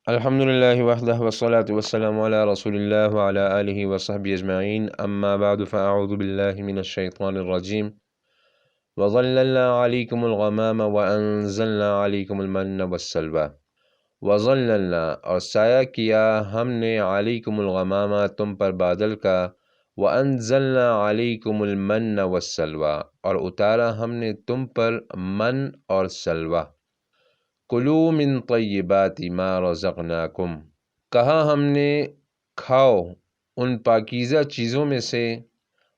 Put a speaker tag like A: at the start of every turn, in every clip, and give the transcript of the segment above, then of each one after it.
A: الحمد لله وحده والصلاة والسلام على رسول الله وعلى آله وصحبه أجمعين أما بعد فأعوذ بالله من الشيطان الرجيم وظللنا عليكم الغمام وأنزلنا عليكم المن والسلوى وظللنا اور سایہ کیا ہم نے علیکم الغمامہ تم پر بادل کا وأنزلنا عليكم المن والسلوى اور اتارا ہم نے تم پر من اور سلوہ کلوا من طیبات ما رزقناکم کہا ہم نے کھاؤ ان پاکیزہ چیزوں میں سے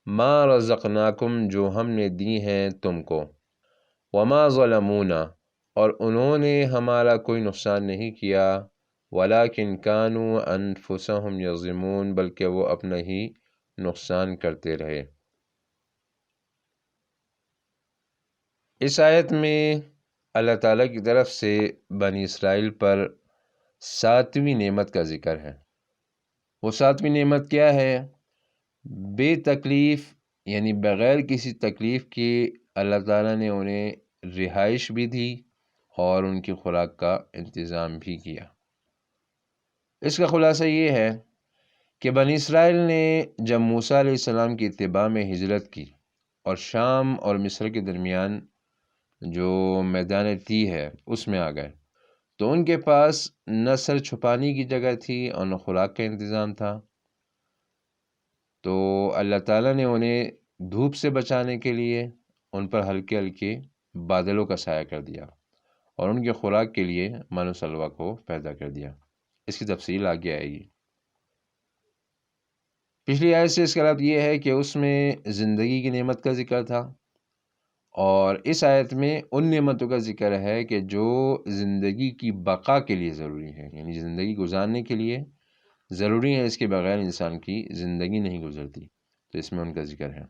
A: ما رزقناکم جو ہم نے دی ہیں تم کو وما ظلمونا اور انہوں نے ہمارا کوئی نقصان نہیں کیا ولکن کانوا انفسہم یظلمون بلکہ وہ اپنا ہی نقصان کرتے رہے۔ اس آیت میں اللہ تعالیٰ کی طرف سے بنی اسرائیل پر 7ویں نعمت کا ذکر ہے۔ وہ 7ویں نعمت کیا ہے؟ بے تکلیف یعنی بغیر کسی تکلیف کے اللہ تعالیٰ نے انہیں رہائش بھی دی اور ان کی خوراک کا انتظام بھی کیا۔ اس کا خلاصہ یہ ہے کہ بنی اسرائیل نے جب موسیٰ علیہ السلام کی اتباع میں ہجرت کی اور شام اور مصر کے درمیان جو میدان طی ہے اس میں آ گئے تو ان کے پاس نہ سر چھپانے کی جگہ تھی اور نہ خوراک کا انتظام تھا، تو اللہ تعالیٰ نے انہیں دھوپ سے بچانے کے لیے ان پر ہلکے ہلکے بادلوں کا سایہ کر دیا اور ان کے خوراک کے لیے من و سلویٰ کو پیدا کر دیا۔ اس کی تفصیل آگے آئے گی۔ پچھلی آیت سے اس کا مطلب یہ ہے کہ اس میں زندگی کی نعمت کا ذکر تھا، اور اس آیت میں ان نعمتوں کا ذکر ہے کہ جو زندگی کی بقا کے لیے ضروری ہے، یعنی زندگی گزارنے کے لیے ضروری ہے، اس کے بغیر انسان کی زندگی نہیں گزرتی، تو اس میں ان کا ذکر ہے۔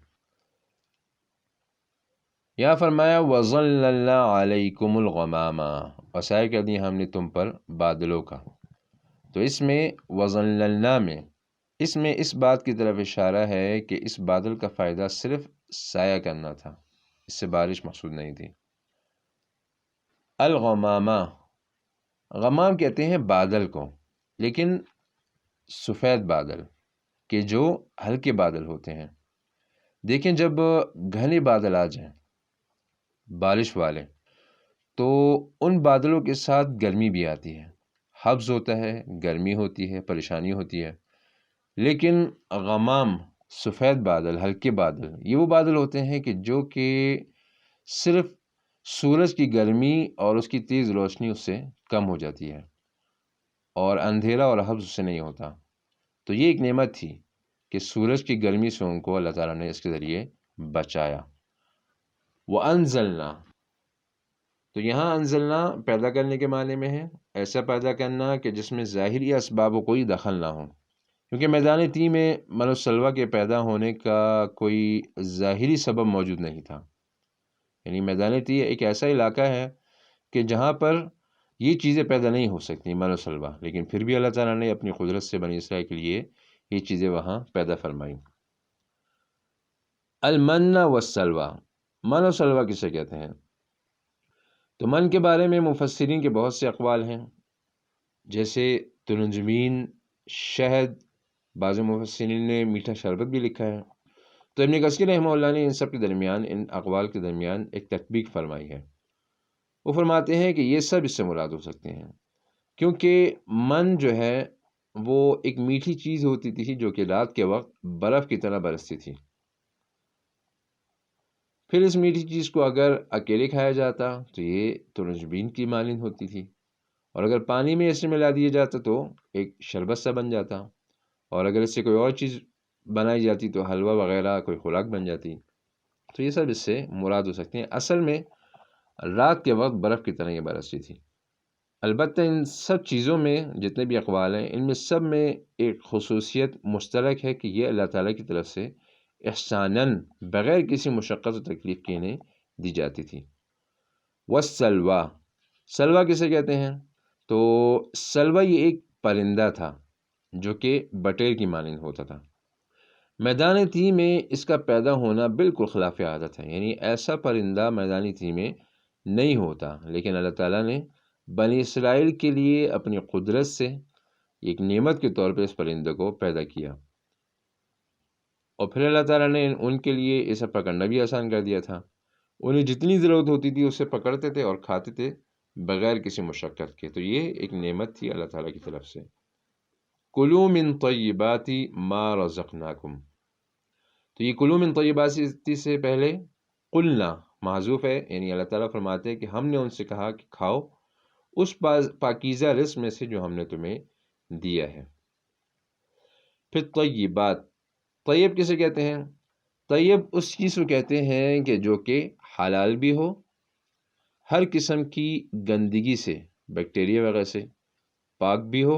A: یہاں فرمایا وَظَلَّلْنَا عَلَيْكُمُ الْغَمَامَ اور سایہ کر دیا ہم نے تم پر بادلوں کا، تو اس میں وَظَلَّلْنَا میں اس بات کی طرف اشارہ ہے کہ اس بادل کا فائدہ صرف سایہ کرنا تھا، اس سے بارش مقصود نہیں تھی۔ الغمامہ، غمام کہتے ہیں بادل کو، لیکن سفید بادل کہ جو ہلکے بادل ہوتے ہیں۔ دیکھیں جب گھنے بادل آ جائیں بارش والے تو ان بادلوں کے ساتھ گرمی بھی آتی ہے، حبس ہوتا ہے، گرمی ہوتی ہے، پریشانی ہوتی ہے، لیکن غمام سفید بادل، ہلکے بادل، یہ وہ بادل ہوتے ہیں کہ جو کہ صرف سورج کی گرمی اور اس کی تیز روشنی اس سے کم ہو جاتی ہے اور اندھیرا اور حبس اس سے نہیں ہوتا۔ تو یہ ایک نعمت تھی کہ سورج کی گرمی سے ان کو اللہ تعالیٰ نے اس کے ذریعے بچایا۔ وَأَنزَلْنَا، تو یہاں انزلنا پیدا کرنے کے معنی میں ہے، ایسا پیدا کرنا کہ جس میں ظاہری اسباب و کوئی دخل نہ ہو، کیونکہ میدان طی میں من و سلویٰ کے پیدا ہونے کا کوئی ظاہری سبب موجود نہیں تھا۔ یعنی میدان طی ایک ایسا علاقہ ہے کہ جہاں پر یہ چیزیں پیدا نہیں ہو سکتی، من و سلویٰ، لیکن پھر بھی اللہ تعالیٰ نے اپنی قدرت سے بنی اسرائیل کے لیے یہ چیزیں وہاں پیدا فرمائیں۔ المن والسلویٰ، من و سلویٰ کسے کہتے ہیں؟ تو من کے بارے میں مفسرین کے بہت سے اقوال ہیں، جیسے ترنجبین، شہد، بعض مفسرین نے میٹھا شربت بھی لکھا ہے۔ تو ابن کثیر رحمہ اللہ نے ان سب کے درمیان، ان اقوال کے درمیان ایک تطبیق فرمائی ہے۔ وہ فرماتے ہیں کہ یہ سب اس سے مراد ہو سکتے ہیں، کیونکہ من جو ہے وہ ایک میٹھی چیز ہوتی تھی جو کہ رات کے وقت برف کی طرح برستی تھی۔ پھر اس میٹھی چیز کو اگر اکیلے کھایا جاتا تو یہ ترنجبین کی مانند ہوتی تھی، اور اگر پانی میں اسے ملا دیا جاتا تو ایک شربت سا بن جاتا، اور اگر اس سے کوئی اور چیز بنائی جاتی تو حلوہ وغیرہ کوئی خوراک بن جاتی۔ تو یہ سب اس سے مراد ہو سکتے ہیں۔ اصل میں رات کے وقت برف کی طرح یہ برستی تھی۔ البتہ ان سب چیزوں میں جتنے بھی اقوال ہیں، ان میں سب میں ایک خصوصیت مشترک ہے کہ یہ اللہ تعالیٰ کی طرف سے احساناً بغیر کسی مشقت و تکلیف کے انہیں دی جاتی تھی۔ والسلویٰ، سلویٰ کسے کہتے ہیں؟ تو سلویٰ یہ ایک پرندہ تھا جو کہ بٹیر کی مانند ہوتا تھا۔ میدان طی میں اس کا پیدا ہونا بالکل خلاف عادت ہے، یعنی ایسا پرندہ میدان طی میں نہیں ہوتا، لیکن اللہ تعالیٰ نے بنی اسرائیل کے لیے اپنی قدرت سے ایک نعمت کے طور پہ اس پرندے کو پیدا کیا، اور پھر اللہ تعالیٰ نے ان کے لیے اسے پکڑنا بھی آسان کر دیا تھا۔ انہیں جتنی ضرورت ہوتی تھی اسے پکڑتے تھے اور کھاتے تھے بغیر کسی مشقت کے۔ تو یہ ایک نعمت تھی اللہ تعالیٰ کی طرف سے۔ کلوا من طیبات ما رزقناکم، تو یہ کلوا من طیبات سے پہلے قلنا محذوف ہے، یعنی اللہ تعالیٰ فرماتے ہیں کہ ہم نے ان سے کہا کہ کھاؤ اس پاکیزہ رزق میں سے جو ہم نے تمہیں دیا ہے۔ پھر طیبات، طیب کسے کہتے ہیں؟ طیب اس چیز کو کہتے ہیں کہ جو کہ حلال بھی ہو، ہر قسم کی گندگی سے، بیکٹیریا وغیرہ سے پاک بھی ہو،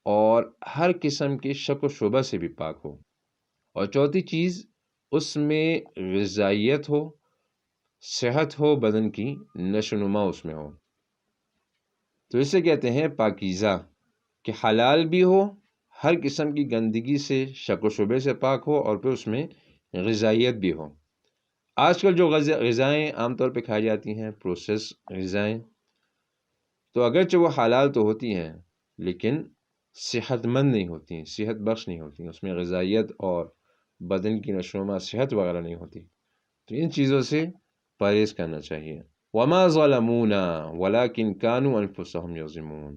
A: اور ہر قسم کے شک و شبہ سے بھی پاک ہو، اور چوتھی چیز اس میں غذائیت ہو، صحت ہو، بدن کی نشو و نما اس میں ہو۔ تو اسے کہتے ہیں پاکیزہ، کہ حلال بھی ہو، ہر قسم کی گندگی سے، شک و شبے سے پاک ہو، اور پھر اس میں غذائیت بھی ہو۔ آج کل جو غذائیں عام طور پہ کھائی جاتی ہیں، پروسیس غذائیں، تو اگرچہ وہ حلال تو ہوتی ہیں لیکن صحت مند نہیں ہوتی ہیں، صحت بخش نہیں ہوتی ہیں، اس میں غذائیت اور بدن کی نشو و نما، صحت وغیرہ نہیں ہوتی۔ تو ان چیزوں سے پرہیز کرنا چاہیے۔ وَمَا ظَلَمُونَا وَلَٰكِن كَانُوا أَنفُسَهُمْ يَظْلِمُونَ،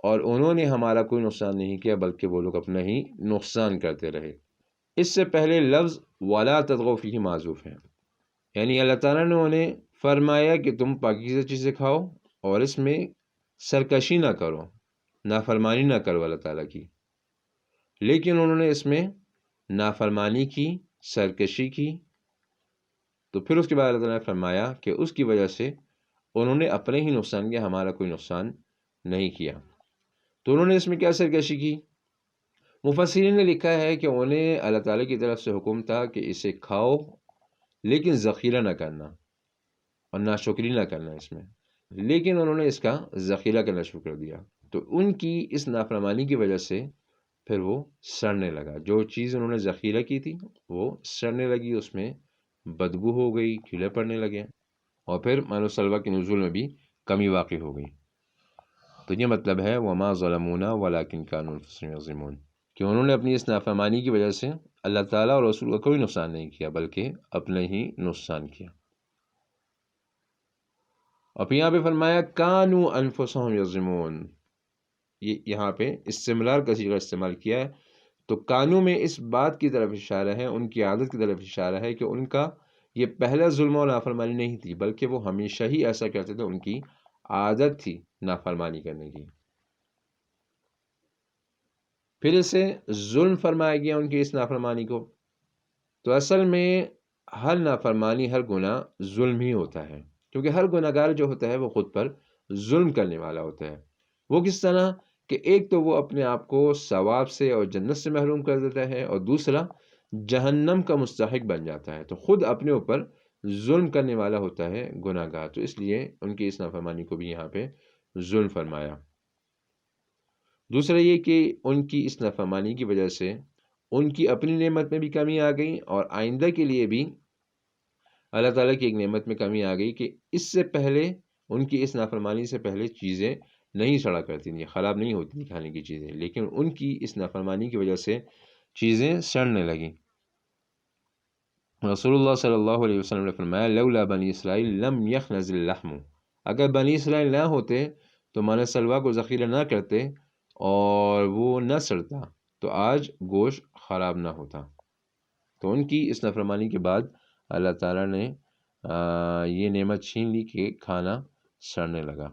A: اور انہوں نے ہمارا کوئی نقصان نہیں کیا بلکہ وہ لوگ اپنا ہی نقصان کرتے رہے۔ اس سے پہلے لفظ وَلَا تَطْغَوْا فِيهِ معذوف ہے، یعنی اللہ تعالیٰ نے انہیں فرمایا کہ تم پاکیزہ چیزیں کھاؤ اور اس میں سرکشی نہ کرو، نافرمانی نہ کرو اللہ تعالیٰ کی، لیکن انہوں نے اس میں نافرمانی کی، سرکشی کی، تو پھر اس کے بعد اللہ تعالیٰ نے فرمایا کہ اس کی وجہ سے انہوں نے اپنے ہی نقصان کیا، ہمارا کوئی نقصان نہیں کیا۔ تو انہوں نے اس میں کیا سرکشی کی؟ مفسرین نے لکھا ہے کہ انہیں اللہ تعالیٰ کی طرف سے حکم تھا کہ اسے کھاؤ لیکن ذخیرہ نہ کرنا اور ناشکری نہ کرنا اس میں، لیکن انہوں نے اس کا ذخیرہ کرنا شروع کر دیا، تو ان کی اس نافرمانی کی وجہ سے پھر وہ سڑنے لگا۔ جو چیز انہوں نے ذخیرہ کی تھی وہ سڑنے لگی، اس میں بدبو ہو گئی، کیڑے پڑنے لگے، اور پھر ماء السلویٰ کے نزول میں بھی کمی واقع ہو گئی۔ تو یہ مطلب ہے وَمَا ظَلَمُونَا وَلَٰكِن كَانُوا أَنفُسَهُمْ يَظْلِمُونَ، کہ انہوں نے اپنی اس نافرمانی کی وجہ سے اللہ تعالیٰ اور رسول کا کوئی نقصان نہیں کیا بلکہ اپنے ہی نقصان کیا۔ اور پھر یہاں پہ فرمایا كَانُوا أَنفُسَهُمْ يَظْلِمُونَ، یہاں پہ استمرار کا صیغہ استعمال کیا ہے، تو کانوں میں اس بات کی طرف اشارہ ہے، ان کی عادت کی طرف اشارہ ہے کہ ان کا یہ پہلا ظلم و نافرمانی نہیں تھی بلکہ وہ ہمیشہ ہی ایسا کرتے تھے، ان کی عادت تھی نافرمانی کرنے کی۔ پھر اسے ظلم فرمایا گیا ان کی اس نافرمانی کو، تو اصل میں ہر نافرمانی، ہر گناہ ظلم ہی ہوتا ہے، کیونکہ ہر گناہ گار جو ہوتا ہے وہ خود پر ظلم کرنے والا ہوتا ہے۔ وہ کس طرح کہ ایک تو وہ اپنے آپ کو ثواب سے اور جنت سے محروم کر دیتا ہے، اور دوسرا جہنم کا مستحق بن جاتا ہے، تو خود اپنے اوپر ظلم کرنے والا ہوتا ہے گناہ گار، تو اس لیے ان کی اس نافرمانی کو بھی یہاں پہ ظلم فرمایا۔ دوسرا یہ کہ ان کی اس نافرمانی کی وجہ سے ان کی اپنی نعمت میں بھی کمی آ گئی، اور آئندہ کے لیے بھی اللہ تعالیٰ کی ایک نعمت میں کمی آ گئی کہ اس سے پہلے، ان کی اس نافرمانی سے پہلے چیزیں نہیں سڑا کرتی تھیں، خراب نہیں ہوتی تھیں کھانے کی چیزیں، لیکن ان کی اس نافرمانی کی وجہ سے چیزیں سڑنے لگیں۔ رسول اللہ صلی اللہ علیہ وسلم نے فرمایا لولا بنی اسرائیل لم یخنز اللحم، اگر بنی اسرائیل نہ ہوتے تو ماء السلویٰ کو ذخیرہ نہ کرتے اور وہ نہ سڑتا تو آج گوشت خراب نہ ہوتا۔ تو ان کی اس نافرمانی کے بعد اللہ تعالیٰ نے یہ نعمت چھین لی کہ کھانا سڑنے لگا۔